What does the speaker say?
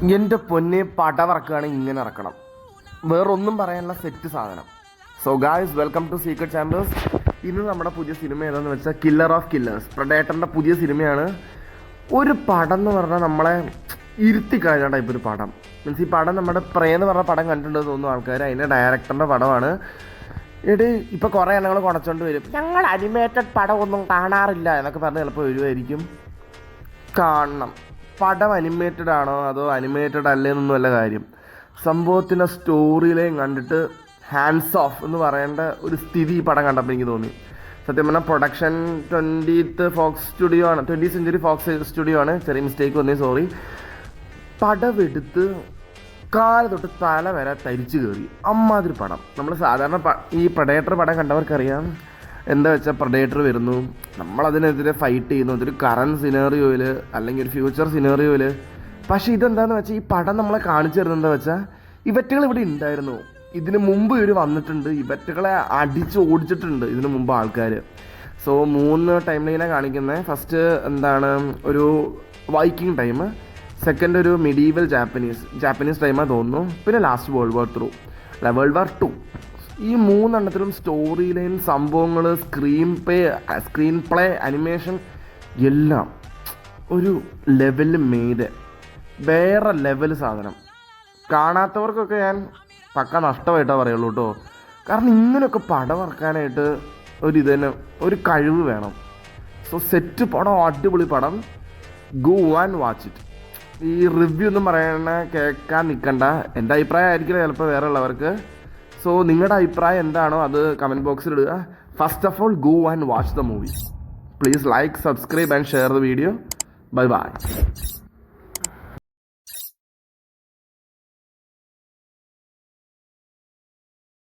എൻ്റെ പൊന്നെ പടവറക്കുകയാണെങ്കിൽ ഇങ്ങനെ ഇറക്കണം. വേറൊന്നും പറയാനുള്ള സെറ്റ് സാധനം. So guys, welcome to secret chambers. ഇന്ന് നമ്മുടെ പുതിയ സിനിമ ഏതാണെന്ന് വെച്ചാൽ കില്ലർ ഓഫ് കില്ലേഴ്സ്, പ്രഡേറ്ററിൻ്റെ പുതിയ സിനിമയാണ്. ഒരു പടം എന്ന് പറഞ്ഞാൽ നമ്മളെ ഇരുത്തി കഴിഞ്ഞ ടൈപ്പ് ഒരു പടം. മീൻസ് ഈ പടം നമ്മുടെ പ്രേന്ന് പറഞ്ഞ പടം കണ്ടിട്ടുണ്ടെന്ന് തോന്നുന്നു ആൾക്കാർ. അതിൻ്റെ ഡയറക്ടറിൻ്റെ പടമാണ്. ഇപ്പോൾ കുറേ എണ്ണങ്ങൾ കുണച്ചോണ്ട് വരും, ഞങ്ങൾ അനിമേറ്റഡ് പടമൊന്നും കാണാറില്ല എന്നൊക്കെ പറഞ്ഞ് ചിലപ്പോൾ വരുമായിരിക്കും. കാണണം. പടം അനിമേറ്റഡ് ആണോ അതോ അനിമേറ്റഡ് അല്ലേന്നൊന്നും അല്ല കാര്യം. സംഭവത്തിൻ്റെ സ്റ്റോറി ലൈൻ കണ്ടിട്ട് ഹാൻഡ്സ് ഓഫ് എന്ന് പറയേണ്ട ഒരു സ്ഥിതി ഈ പടം കണ്ടപ്പോൾ എനിക്ക് തോന്നി. സത്യം പറഞ്ഞാൽ പ്രൊഡക്ഷൻ 20th ഫോക്സ് സ്റ്റുഡിയോ ആണ്, 20th സെഞ്ച്വറി ഫോക്സ് സ്റ്റുഡിയോ ആണ്. ചെറിയ മിസ്റ്റേക്ക് വന്നേ, സോറി. പടമെടുത്ത് കാല് തൊട്ട് തല വരെ തരിച്ചു കയറി അമ്മാതിരി പടം. നമ്മൾ സാധാരണ ഈ പ്രഡേറ്റർ പടം കണ്ടവർക്കറിയാം. എന്താ വെച്ചാൽ പ്രഡേറ്റർ വരുന്നു, നമ്മളതിനെതിരെ ഫൈറ്റ് ചെയ്യുന്നു, അതൊരു കറണ്ട് സിനേറിയോയിൽ അല്ലെങ്കിൽ ഒരു ഫ്യൂച്ചർ സിനേറിയോയിൽ. പക്ഷേ ഇതെന്താണെന്ന് വെച്ചാൽ ഈ പടം നമ്മളെ കാണിച്ചു തരുന്നത് എന്താ വെച്ചാൽ ഇവറ്റുകൾ ഇവിടെ ഉണ്ടായിരുന്നു, ഇതിന് മുമ്പ് ഇവർ വന്നിട്ടുണ്ട്, ഇവറ്റുകളെ അടിച്ച് ഓടിച്ചിട്ടുണ്ട് ഇതിന് മുമ്പ് ആൾക്കാർ. സോ 3 ടൈം ലൈനാണ് കാണിക്കുന്നത്. ഫസ്റ്റ് എന്താണ് ഒരു വൈക്കിംഗ് ടൈം, സെക്കൻഡ് ഒരു മിഡീവൽ ജാപ്പനീസ് ടൈമാണ് തോന്നുന്നു, പിന്നെ ലാസ്റ്റ് വേൾഡ് വാർ 2. ഈ 3 എണ്ണത്തിലും സ്റ്റോറി ലൈൻ, സംഭവങ്ങൾ, സ്ക്രീൻ പ്ലേ, അനിമേഷൻ എല്ലാം ഒരു ലെവലിൽ മെയ്ഡ്, വേറെ ലെവൽ സാധനം. കാണാത്തവർക്കൊക്കെ ഞാൻ പക്ക നഷ്ടമായിട്ടാണ് പറയുള്ളൂ കേട്ടോ. കാരണം ഇങ്ങനെയൊക്കെ പടം ഇറക്കാനായിട്ട് ഒരു കഴിവ് വേണം. സോ സെറ്റ് പടം, അടിപൊളി പടം. Go and watch it. ഈ റിവ്യൂ ഒന്നും കേൾക്കാൻ നിൽക്കണ്ട. എൻ്റെ അഭിപ്രായം ആയിരിക്കില്ല ചിലപ്പോൾ വേറെ ഉള്ളവർക്ക്. സോ നിങ്ങളുടെ അഭിപ്രായം എന്താണോ അത് കമൻറ്റ് ബോക്സിൽ ഇടുക. First of all, go and watch the movie. Please like, subscribe and share the video. Bye bye.